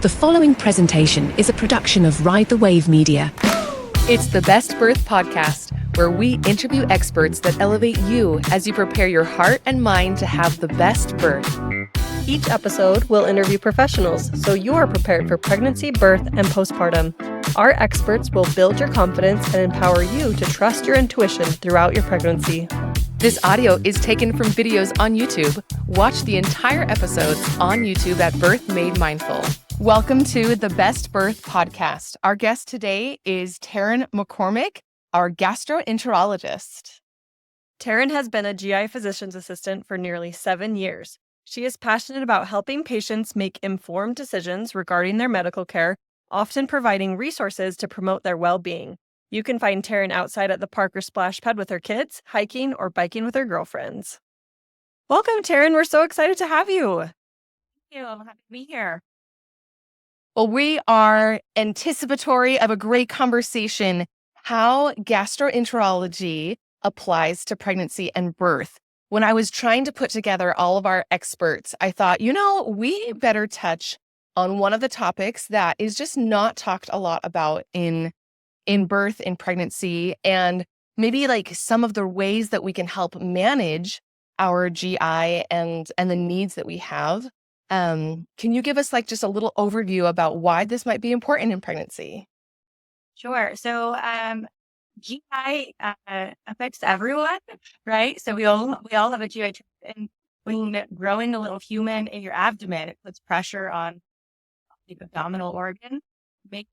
The following presentation is a production of Ride the Wave Media. It's the Best Birth Podcast, where we interview experts that elevate you as you prepare your heart and mind to have the best birth. Each episode will interview professionals so you are prepared for pregnancy, birth, and postpartum. Our experts will build your confidence and empower you to trust your intuition throughout your pregnancy. This audio is taken from videos on YouTube. Watch the entire episodes on YouTube at Birth Made Mindful. Welcome to the Best Birth Podcast. Our guest today is Teran McCormick, our gastroenterologist. Taren has been a GI physician's assistant for nearly 7 years. She is passionate about helping patients make informed decisions regarding their medical care, often providing resources to promote their well-being. You can find Taren outside at the park or splash pad with her kids, hiking, or biking with her girlfriends. Welcome, Taren. We're so excited to have you. Thank you. I'm happy to be here. Well, we are anticipatory of a great conversation, how gastroenterology applies to pregnancy and birth. When I was trying to put together all of our experts, I thought, we better touch on one of the topics that is just not talked a lot about in birth, in pregnancy, and maybe like some of the ways that we can help manage our GI and the needs that we have. Can you give us like just a little overview about why this might be important in pregnancy? Sure. So GI affects everyone, right? So we all have a GI tract, and when growing a little human in your abdomen, it puts pressure on the abdominal organ, making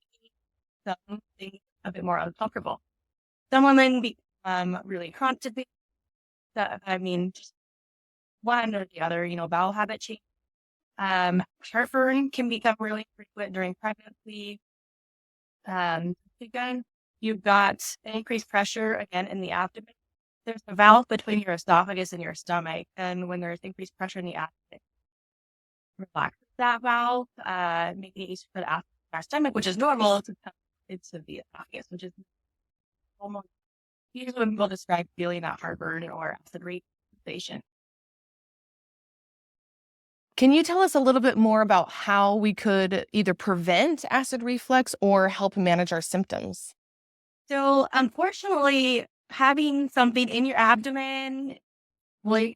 something a bit more uncomfortable. Some women become really constipated. Just one or the other, bowel habit change. Heartburn can become really frequent during pregnancy. Again, you've got increased pressure again in the abdomen. There's a valve between your esophagus and your stomach, and when there's increased pressure in the abdomen, relaxes that valve, making it easier for the our stomach, which is normal. It's the esophagus, which is almost usually when people describe feeling that heartburn or acid reflux. Can you tell us a little bit more about how we could either prevent acid reflux or help manage our symptoms? So, unfortunately, having something in your abdomen will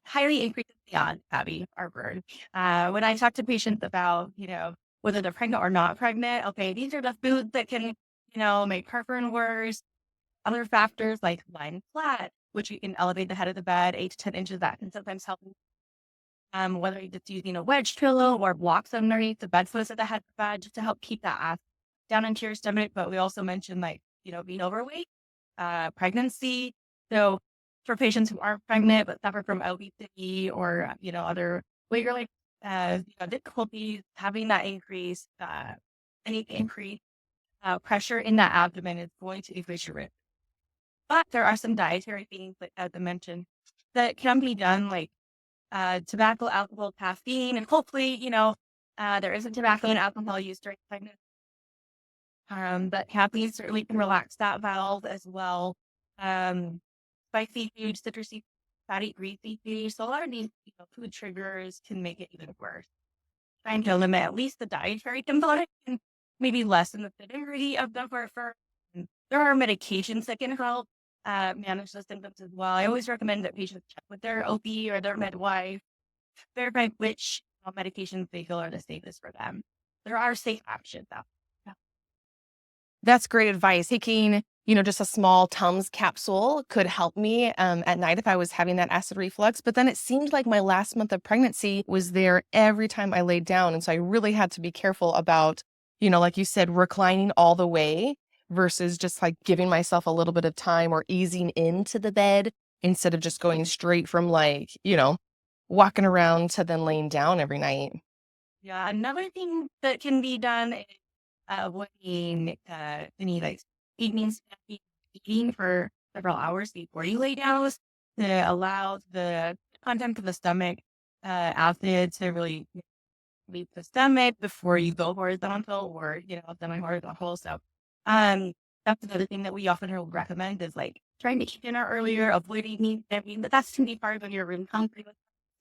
highly increase the heartburn. When I talk to patients about, whether they're pregnant or not pregnant, okay, these are the foods that can, make heartburn worse. Other factors like lying flat, which you can elevate the head of the bed 8 to 10 inches. That can sometimes help. Whether you're just using a wedge pillow or blocks underneath the bedpost at the head of the bed just to help keep that acid down into your stomach. But we also mentioned being overweight, pregnancy. So for patients who aren't pregnant but suffer from obesity or, other weight-related difficulties, having that increase, pressure in that abdomen is going to increase your risk. But there are some dietary things, like as I mentioned, that can be done, like tobacco, alcohol, caffeine, and hopefully, there isn't tobacco and alcohol used during pregnancy. But caffeine certainly can relax that valve as well. Spicy foods, citrusy, fatty, greasy foods. So a lot of these food triggers can make it even worse. Trying to limit at least the dietary component and maybe lessen the severity of the heartburn. There are medications that can help manage the symptoms as well. I always recommend that patients check with their OB or their midwife, verify which medications they feel are the safest for them. There are safe options out there. That's great advice. Taking, just a small Tums capsule could help me at night if I was having that acid reflux. But then it seemed like my last month of pregnancy was there every time I laid down. And so I really had to be careful about, like you said, reclining all the way versus just like giving myself a little bit of time or easing into the bed instead of just going straight from walking around to then laying down every night. Yeah, another thing that can be done is avoiding any evening eating for several hours before you lay down to allow the content of the stomach acid to really leave the stomach before you go horizontal or semi-horizontal. So that's another thing that we often recommend is trying to eat dinner earlier, avoiding meat. But that's to be part of your room comfort.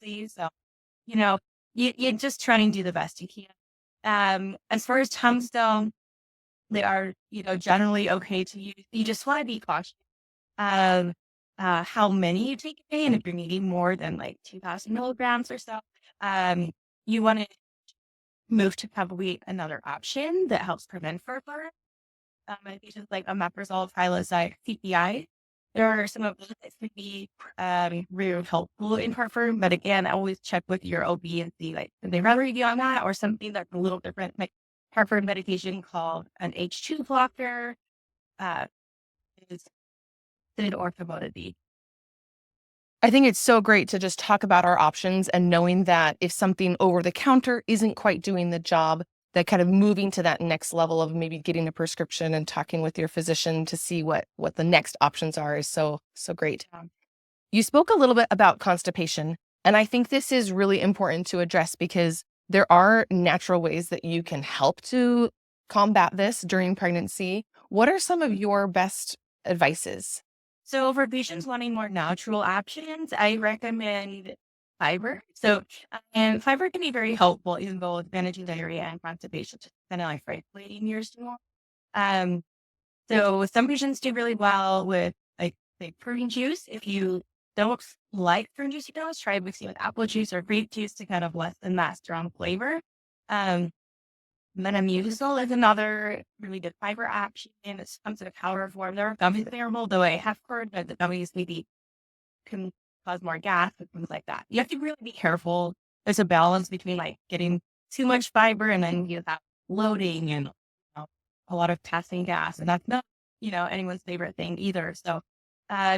So you're just trying to do the best you can. As far as Tums go, they are, generally okay to use. You just want to be cautious of how many you take a day, and if you're needing more than like 2,000 milligrams or so, um, you want to move to probably another option that helps prevent heartburn. It's just like omeprazole, Prilosec, CPI. There are some of those that can be really helpful in heartburn, but again, I always check with your OB and see like if they rather you on that or something that's a little different, like heartburn medication called an H2 blocker, uh, is or Famotidine. I think it's so great to just talk about our options and knowing that if something over the counter isn't quite doing the job, that kind of moving to that next level of maybe getting a prescription and talking with your physician to see what the next options are is so great. You spoke a little bit about constipation, and I think this is really important to address because there are natural ways that you can help to combat this during pregnancy. What are some of your best advices? So for patients wanting more natural options, I recommend fiber. And fiber can be very helpful in both managing diarrhea and constipation, just kind of like regulating your stool. Um, so some patients do really well with like say fruit juice. If you don't like fruit juice, you can always try mixing with apple juice or grape juice to kind of lessen that strong flavor. Um, Metamucil is another really good fiber option. It comes in a powder form. There are gummies available, though I have heard that the gummies maybe can cause more gas and things like that. You have to really be careful. There's a balance between like getting too much fiber and then you have bloating and a lot of passing gas, and that's not anyone's favorite thing either. So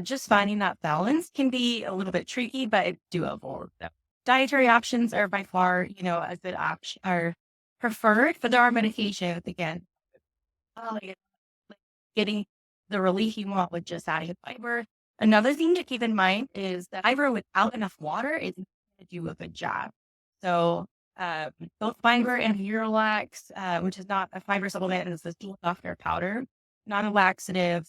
just finding that balance can be a little bit tricky, but it's doable. So dietary options are by far a good option are preferred, but there are medications again. Like getting the relief you want with just adding fiber. Another thing to keep in mind is that fiber without enough water isn't going to do a good job. So both fiber and Miralax, which is not a fiber supplement, is a stool softener powder, not a laxative,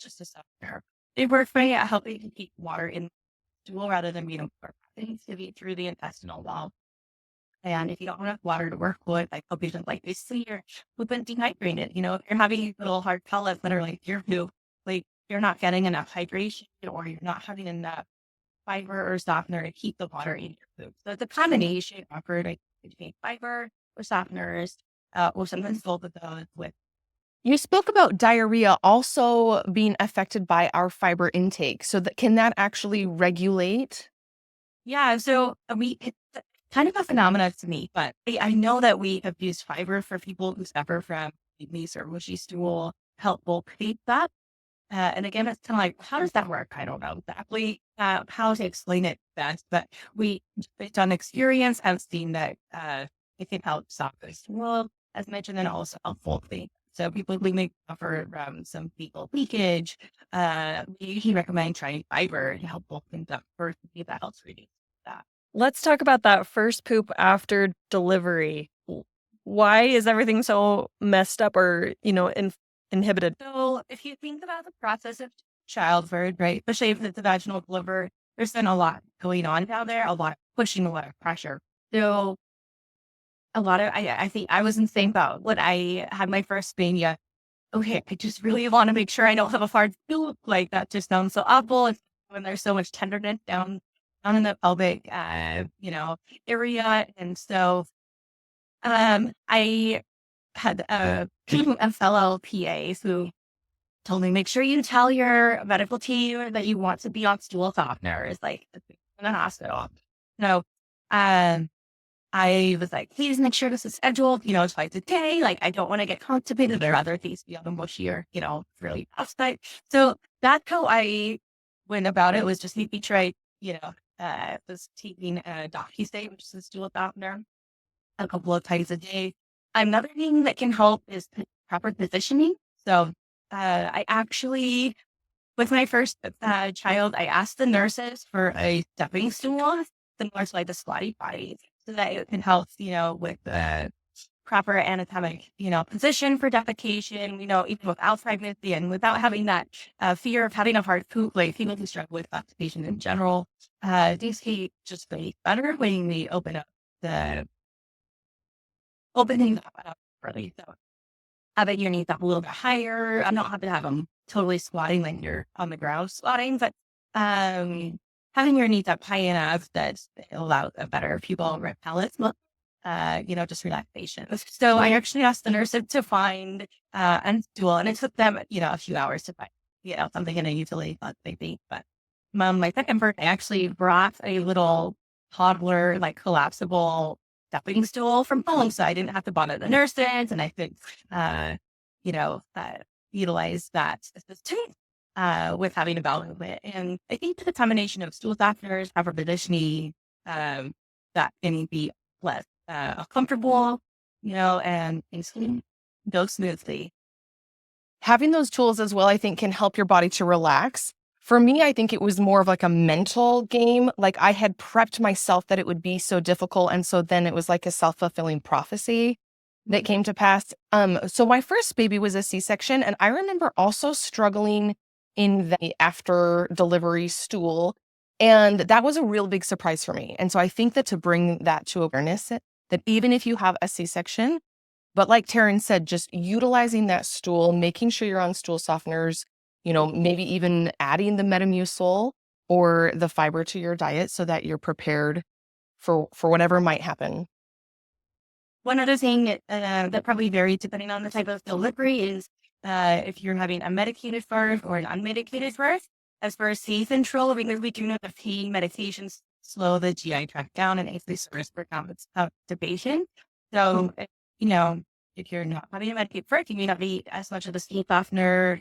just a softener. They work great at helping to keep water in the stool rather than being to be through the intestinal wall. And if you don't have enough water to work with, like patients like this, we've been dehydrated. If you're having little hard pellets that are like your poop, like you're not getting enough hydration or you're not having enough fiber or softener to keep the water in your poop. So it's a combination offered between fiber or softeners, or sometimes both of those with. You spoke about diarrhea also being affected by our fiber intake. So can that actually regulate? Yeah, so it's kind of a phenomenon to me, but I know that we have used fiber for people who suffer from kidneys or mushy stool, help bulk that. And again, it's kind of like, how does that work? I don't know exactly how to explain it best, but we, based on experience, have seen that it can help soften stool, as mentioned, and also help bulk things. So people who may suffer from some fecal leakage, we usually recommend trying fiber to help bulk things up first to see if that helps reduce that. Let's talk about that first poop after delivery. Why is everything so messed up or, inhibited? So if you think about the process of childbirth, right, especially if it's a vaginal delivery, there's been a lot going on down there, a lot of pushing, a lot of pressure. So a lot of, I think I was in the same boat when I had my first mania. Okay, I just really want to make sure I don't have a hard poop. Like that just sounds so awful. And when there's so much tenderness down in the pelvic, area. And so, I had a fellow PA who told me, make sure you tell your medical team that you want to be on stool softeners, like in the hospital. So, I was like, please make sure this is scheduled, twice a day. Like, I don't want to get constipated or other things be on the mushier, really tough side. So that's how I went about it, was just making sure I, was taking a DocuState, which is a stool softener, a couple of times a day. Another thing that can help is proper positioning. So I actually, with my first child, I asked the nurses for a stepping stool, similar to like the squatty potty, so that it can help, with the proper anatomic, position for defecation, even without pregnancy and without having that fear of having a hard poop, like people who struggle with constipation in general. These can just be better when we open up the open things up early. So having your knees up a little bit higher. I'm not happy to have them totally squatting like you're on the ground squatting, but having your knees up high enough that it allows a better pupil repellent, just relaxation. So I actually asked the nurse to find a stool, and it took them, a few hours to find, something in a usually thought they think. But my second birthday, I actually brought a little toddler, like collapsible stepping stool from home. So I didn't have to bother the nurses, and I could, utilize that assistance with having a bowel movement. And I think the combination of stool softeners, proper positioning, that can be less comfortable, and things can go smoothly. Having those tools as well, I think, can help your body to relax. For me, I think it was more of like a mental game. Like I had prepped myself that it would be so difficult. And so then it was like a self-fulfilling prophecy that came to pass. So my first baby was a C-section. And I remember also struggling in the after delivery stool. And that was a real big surprise for me. And so I think that to bring that to awareness, that even if you have a C-section, but like Taren said, just utilizing that stool, making sure you're on stool softeners, maybe even adding the Metamucil or the fiber to your diet so that you're prepared for whatever might happen. One other thing that probably varies depending on the type of delivery is if you're having a medicated birth or an unmedicated birth. As far as safe control, because we do know that pain medications slow the GI tract down and increase the risk for constipation. So, if you're not having a medicated birth, you may not need as much of the steam softener,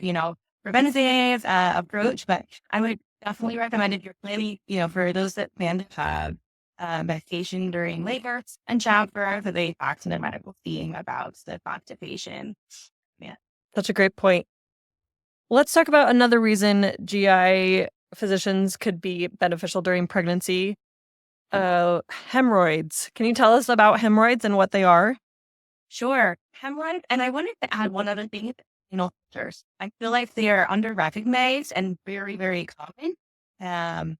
preventative approach, but I would definitely recommend if you're planning, for those that plan to have medication during labor and childbirth, that they talk to their medical team about the constipation. Yeah. Such a great point. Let's talk about another reason GI physicians could be beneficial during pregnancy. Hemorrhoids. Can you tell us about hemorrhoids and what they are? Sure. Hemorrhoids. And I wanted to add one other thing. Fissures. I feel like they are under-recognized and very, very common.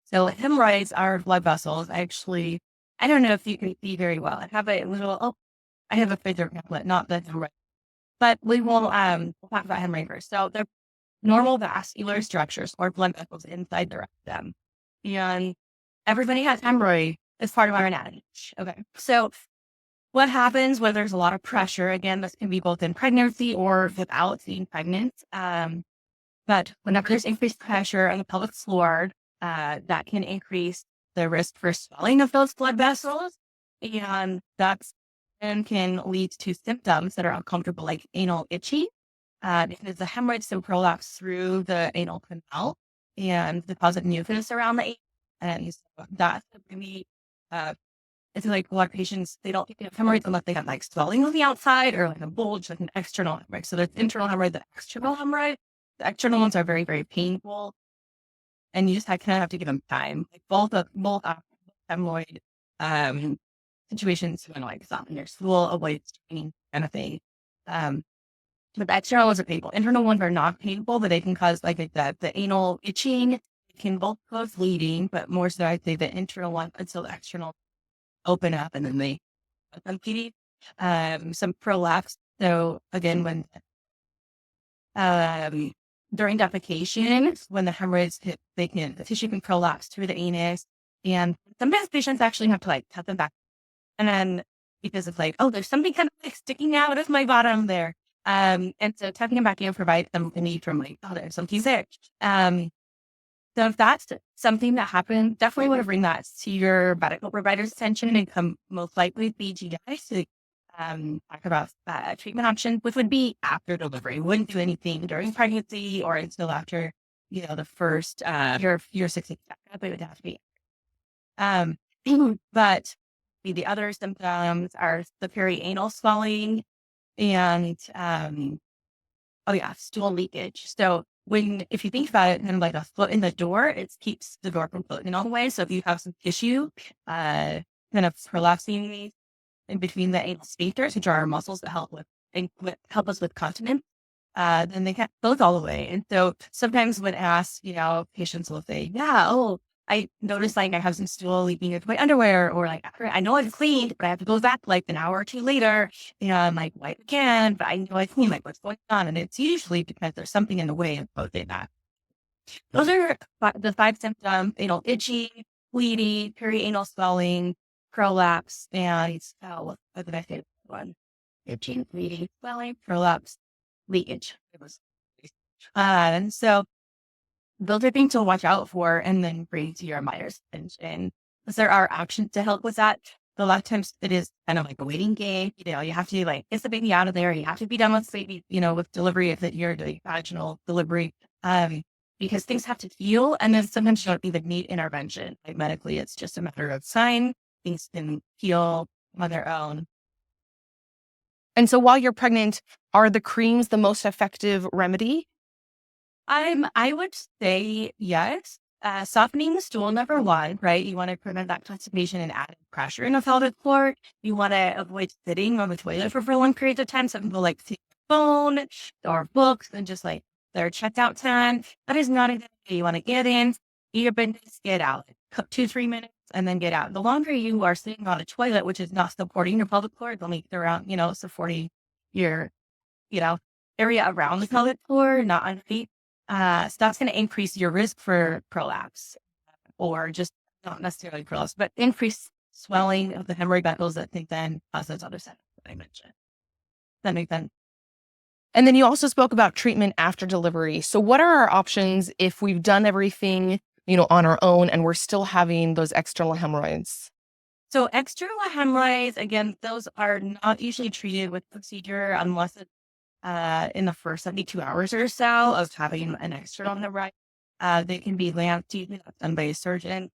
So hemorrhoids are blood vessels. I don't know if you can see very well. I have a figure pamphlet, not the hemorrhoid. But we will talk about hemorrhoid first. So they're normal vascular structures or blood vessels inside the rectum. And everybody has hemorrhoid as part of our anatomy. Okay. So what happens when there's a lot of pressure? Again, this can be both in pregnancy or without being pregnant. But whenever there's increased pressure on the pelvic floor, that can increase the risk for swelling of those blood vessels. And that's and can lead to symptoms that are uncomfortable, like anal itching, because the hemorrhoids can prolapse through the anal canal and deposit mucus around the anus. And so that's really, it's like a lot of patients, they don't think they have hemorrhoids unless they have like swelling on the outside or like a bulge, like an external hemorrhoid. So there's internal hemorrhoid, the external hemorrhoid. The external ones are very, very painful. And you just kind of have to give them time. Like both hemorrhoid situations when like soften your stool, avoid straining kind of thing. But the external ones are painful. Internal ones are not painful, but they can cause like the anal itching. It can both cause bleeding, but more so I'd say the internal one until the external open up and then they bleeding. Some prolapse. So again, when during defecation, when the hemorrhoids hit, the tissue can prolapse through the anus, and sometimes patients actually have to like cut them back. And then because it's like, oh, there's something kind of like sticking out of my bottom there. And so tucking them back in provides them the need from like, oh, there's something there. So if that's something that happened, definitely want to bring that to your medical provider's attention and come most likely with BGI to talk about treatment options, which would be after delivery. Wouldn't do anything during pregnancy or until after, the first, your 6 weeks checkup. It would have to be. But the other symptoms are the perianal swelling and, stool leakage. So if you think about it, kind of like a foot in the door, it keeps the door from closing all the way. So if you have some tissue, kind of prolapsing in between the anal sphincters, which are our muscles that help us with continence, then they can't close all the way. And so sometimes when asked, patients will say, yeah, I notice like I have some stool leaking into my underwear, or like after I know I've cleaned, but I have to go back like an hour or two later, I'm like wipe again, but I know I cleaned, like what's going on? And it's usually because there's something in the way of closing that. Those are the 5 symptoms, itching, bleeding, perianal swelling, prolapse, and what did I say? One, itching, bleeding, swelling, prolapse, leakage. And so those are things to watch out for and then bring to your mind's attention. Because there are options to help with that. A lot of times it is kind of like a waiting game. You have to like get the baby out of there. You have to be done with baby, with delivery if you're doing vaginal delivery. Because things have to heal, and then sometimes you don't even need intervention. Like medically, it's just a matter of time. Things can heal on their own. And so while you're pregnant, are the creams the most effective remedy? I would say yes. Softening the stool, number one, right? You want to prevent that constipation and added pressure in the pelvic floor. You want to avoid sitting on the toilet for long periods of time. Some people like to take their phone or books and just like their checkout time. That is not a good idea. You want to get in, eat your business, get out. 2-3 minutes and then get out. The longer you are sitting on a toilet, which is not supporting your pelvic floor, it's only around, supporting your, area around the pelvic floor, not on feet. So that's going to increase your risk for prolapse, or just not necessarily prolapse, but increased swelling of the hemorrhoid vessels that can then cause those other symptoms that I mentioned. That makes sense. And then you also spoke about treatment after delivery. So what are our options if we've done everything, on our own and we're still having those external hemorrhoids? So external hemorrhoids, again, those are not usually treated with procedure unless it's in the first 72 hours or so of having an external hemorrhoid. They can be lanced, usually that's done by a surgeon.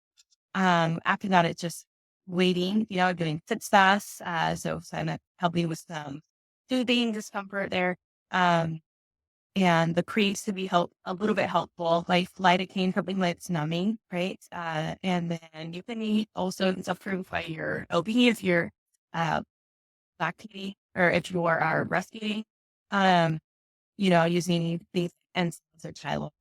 After that, it's just waiting, doing sit fast. So kind of helping with some soothing discomfort there. And the creams to be a little bit helpful, like lidocaine, something that's numbing, right? And then you can eat also it's approved by your OB if you're lactating or if you are breastfeeding. Using these enzymes or child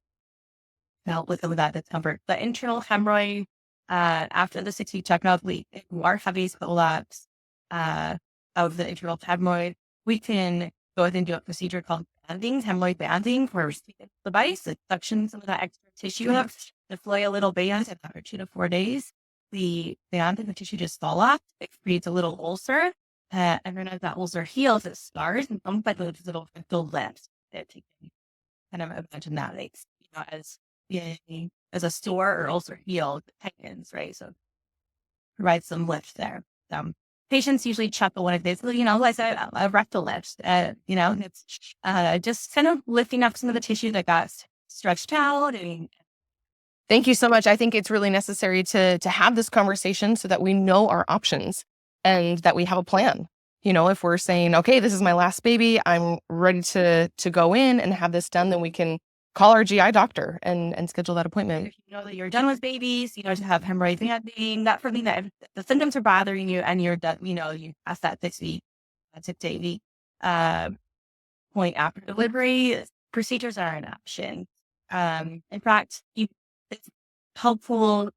to help with some of that discomfort. The internal hemorrhoid, after the 6-week checkup, if you are having prolapse of the internal hemorrhoid, we can go ahead and do a procedure called banding, hemorrhoid banding, where we stick the device that suctions some of that extra tissue up, deploy a little band, and after 2 to 4 days, the band and the tissue just fall off. It creates a little ulcer. And then as that ulcer heals, it scars and comes by those little lips that you can kind of imagine that as a sore or ulcer healed, it tightens, right? So provide some lift there. Patients usually chuckle when it is, like a rectal lift, and it's just kind of lifting up some of the tissue that got stretched out. Thank you so much. I think it's really necessary to have this conversation so that we know our options and that we have a plan. If we're saying, okay, this is my last baby, I'm ready to go in and have this done, then we can call our GI doctor and schedule that appointment. If you know that you're done with babies, to have hemorrhoid banding, that for me, that if the symptoms are bothering you and you're done, you pass that 6 to 8 week point after delivery, procedures are an option. In fact, it's helpful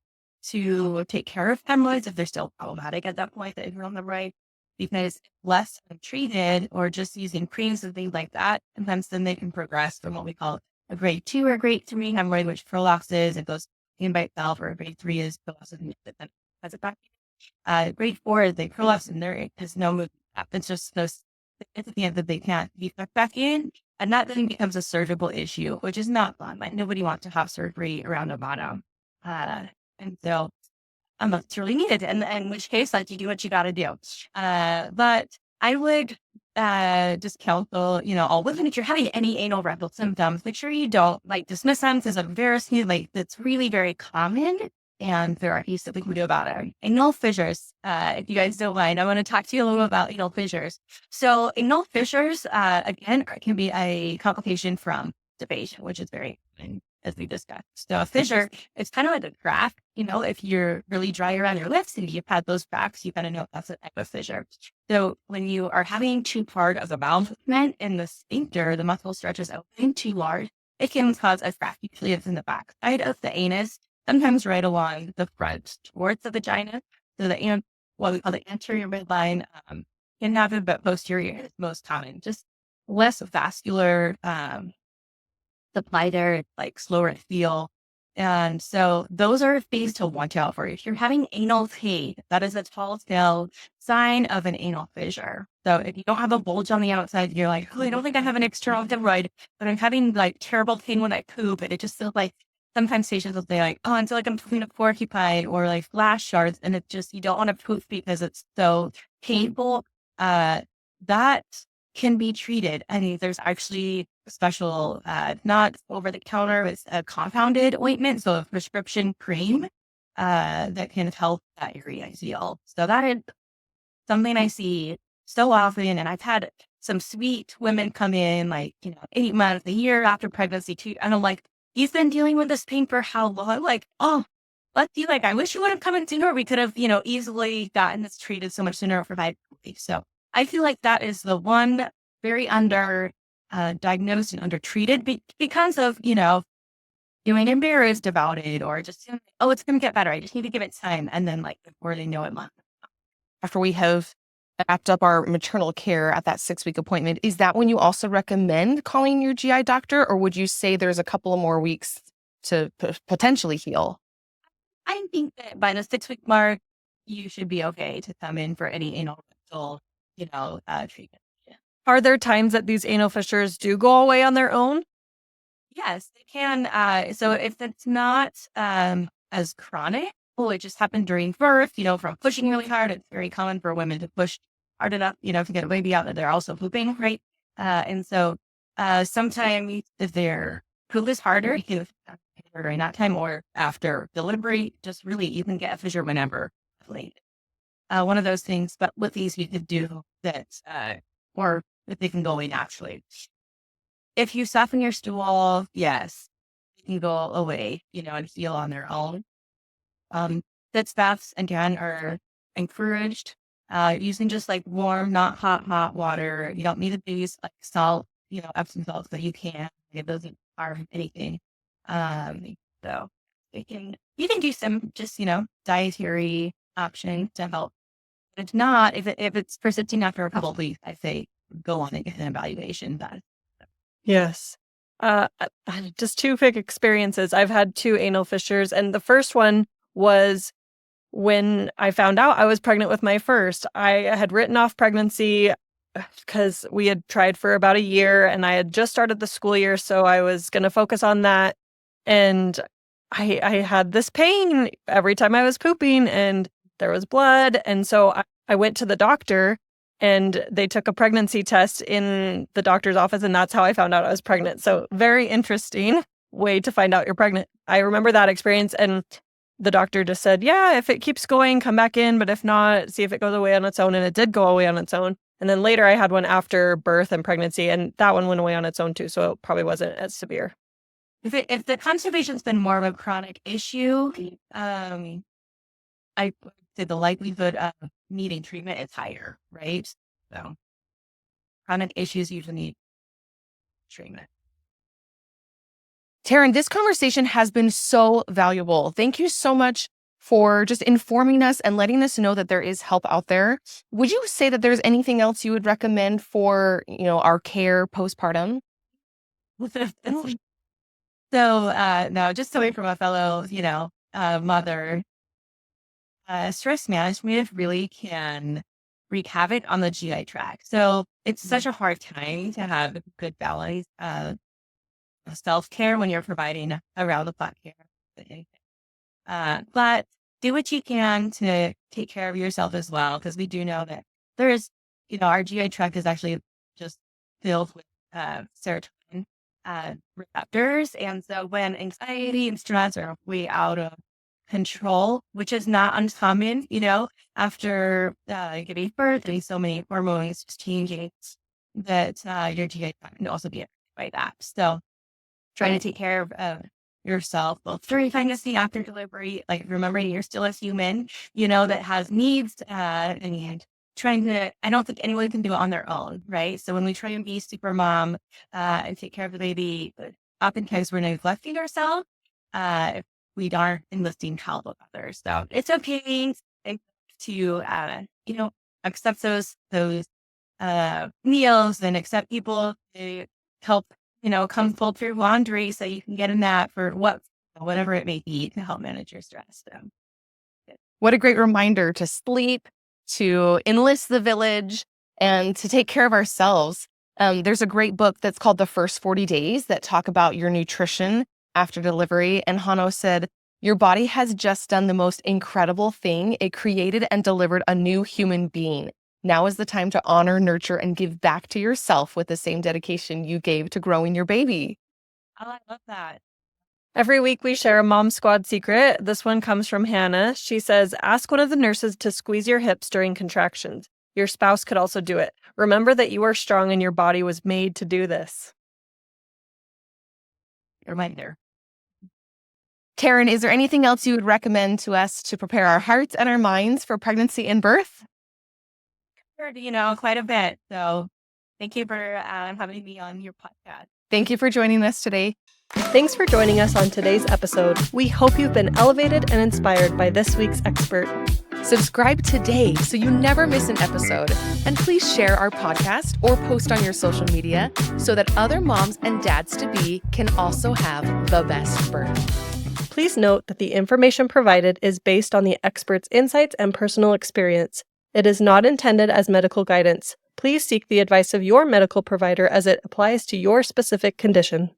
to take care of hemorrhoids if they're still problematic at that point, that you're on the right, because less untreated or just using creams and things like that, sometimes then they can progress from what we call a grade 2 or grade 3 hemorrhoid, which prolapses and goes in by itself, or grade 3 is prolapses and then has it back. Grade 4 is they prolapse and there is no movement. It's just those significant that they can't be tucked back in, and that then becomes a surgical issue, which is not fun. Like nobody wants to have surgery around the bottom. And so it's really needed. And in which case, you do what you got to do. But I would just counsel, all women, if you're having any anal rectal symptoms, make sure you don't dismiss them as embarrassing. That's really very common. And there are things that we can do about it. Anal fissures, if you guys don't mind, I want to talk to you a little bit about anal fissures. So anal fissures, again, can be a complication from constipation, which is very common, as we discussed. So a fissure, it's kind of like a crack. If you're really dry around your lips and you've had those cracks, you kind of know that's a type of fissure. So when you are having too part of the bowel movement in the sphincter, the muscle stretches open too large, it can cause a crack. Usually it's in the back side of the anus. sometimes right along the front towards the vagina. So what we call the anterior midline can happen, but posterior is most common. Just less vascular supply there. It's like slower to feel. And so those are things to watch out for. If you're having anal pain, that is a telltale sign of an anal fissure. So if you don't have a bulge on the outside, you're like, oh, I don't think I have an external hemorrhoid, but I'm having like terrible pain when I poop. And it just feels like sometimes patients will say like, oh, I feel like I'm pooping a porcupine or like flash shards. And it's just, you don't want to poop because it's so painful. That can be treated. I mean, there's actually a special, not over the counter, it's a compounded ointment, so a prescription cream that can help that area heal. So that is something I see so often. And I've had some sweet women come in, like, 8 months, a year after pregnancy too. And I'm like, you've been dealing with this pain for how long? Like, oh, let's see, like, I wish you would have come in sooner. We could have, easily gotten this treated so much sooner for 5 weeks. So I feel like that is the one very under diagnosed and undertreated because of, feeling embarrassed about it or just feeling, oh, it's going to get better. I just need to give it time. And then like before they know it, After we have wrapped up our maternal care at that 6-week appointment, is that when you also recommend calling your GI doctor, or would you say there's a couple of more weeks to potentially heal? I think that by the 6-week mark, you should be okay to come in for any anal rectal, treatment. Are there times that these anal fissures do go away on their own? Yes, they can. So if it's not as chronic, it just happened during birth, from pushing really hard. It's very common for women to push hard enough, to get a baby out that they're also pooping, right? And so sometimes if their poop is harder, during that time or after delivery, just really you can get a fissure whenever. One of those things, but with these you could do that, or if they can go away naturally. If you soften your stool, yes, they can go away, and heal on their own. Sitz baths, again, are encouraged. Using just like warm, not hot water. You don't need to use like salt, Epsom salts, but you can. It doesn't harm anything. So you can do some just, dietary options to help. But if not, if it's persisting after a couple of weeks, I say go on and get an evaluation done. Yes. Just 2 quick experiences. I've had 2 anal fissures, and the first one was when I found out I was pregnant with my first. I had written off pregnancy because we had tried for about a year, and I had just started the school year, so I was going to focus on that. And I had this pain every time I was pooping, and there was blood. And so I went to the doctor, and they took a pregnancy test in the doctor's office, and that's how I found out I was pregnant. So very interesting way to find out you're pregnant. I remember that experience, and the doctor just said, yeah, if it keeps going, come back in. But if not, see if it goes away on its own. And it did go away on its own. And then later I had one after birth and pregnancy, and that one went away on its own too. So it probably wasn't as severe. If the constipation's been more of a chronic issue, I would say the likelihood of needing treatment is higher, right? So chronic issues usually need treatment. Taren, this conversation has been so valuable. Thank you so much for just informing us and letting us know that there is help out there. Would you say that there's anything else you would recommend for, our care postpartum? So, no, just away from a fellow, mother, stress management really can wreak havoc on the GI tract. So it's such a hard time to have good balance of self-care when you're providing around the clock care. But do what you can to take care of yourself as well, because we do know that there's, our GI tract is actually just filled with serotonin receptors. And so when anxiety and stress are way out of control, which is not uncommon, after giving birth, there's so many hormones just changing that your GI tract can also be affected by that. So trying to take care of yourself, both during pregnancy, after delivery, like remembering you're still a human, that has needs, and trying to, I don't think anyone can do it on their own, right? So when we try and be super mom and take care of the baby, oftentimes we're neglecting ourselves. we are enlisting help of others. So it's okay to, accept those meals and accept people to help, come fold through laundry so you can get a nap for whatever it may be to help manage your stress. So. What a great reminder to sleep, to enlist the village, and to take care of ourselves. There's a great book that's called The First 40 Days that talk about your nutrition after delivery. And Hano said, your body has just done the most incredible thing. It created and delivered a new human being. Now is the time to honor, nurture, and give back to yourself with the same dedication you gave to growing your baby. Oh, I love that. Every week we share a Mom Squad secret. This one comes from Hannah. She says, ask one of the nurses to squeeze your hips during contractions. Your spouse could also do it. Remember that you are strong and your body was made to do this. Reminder. Taren, is there anything else you would recommend to us to prepare our hearts and our minds for pregnancy and birth? Quite a bit. So thank you for having me on your podcast. Thank you for joining us today. Thanks for joining us on today's episode. We hope you've been elevated and inspired by this week's expert. Subscribe today so you never miss an episode. And please share our podcast or post on your social media so that other moms and dads-to-be can also have the best birth. Please note that the information provided is based on the expert's insights and personal experience. It is not intended as medical guidance. Please seek the advice of your medical provider as it applies to your specific condition.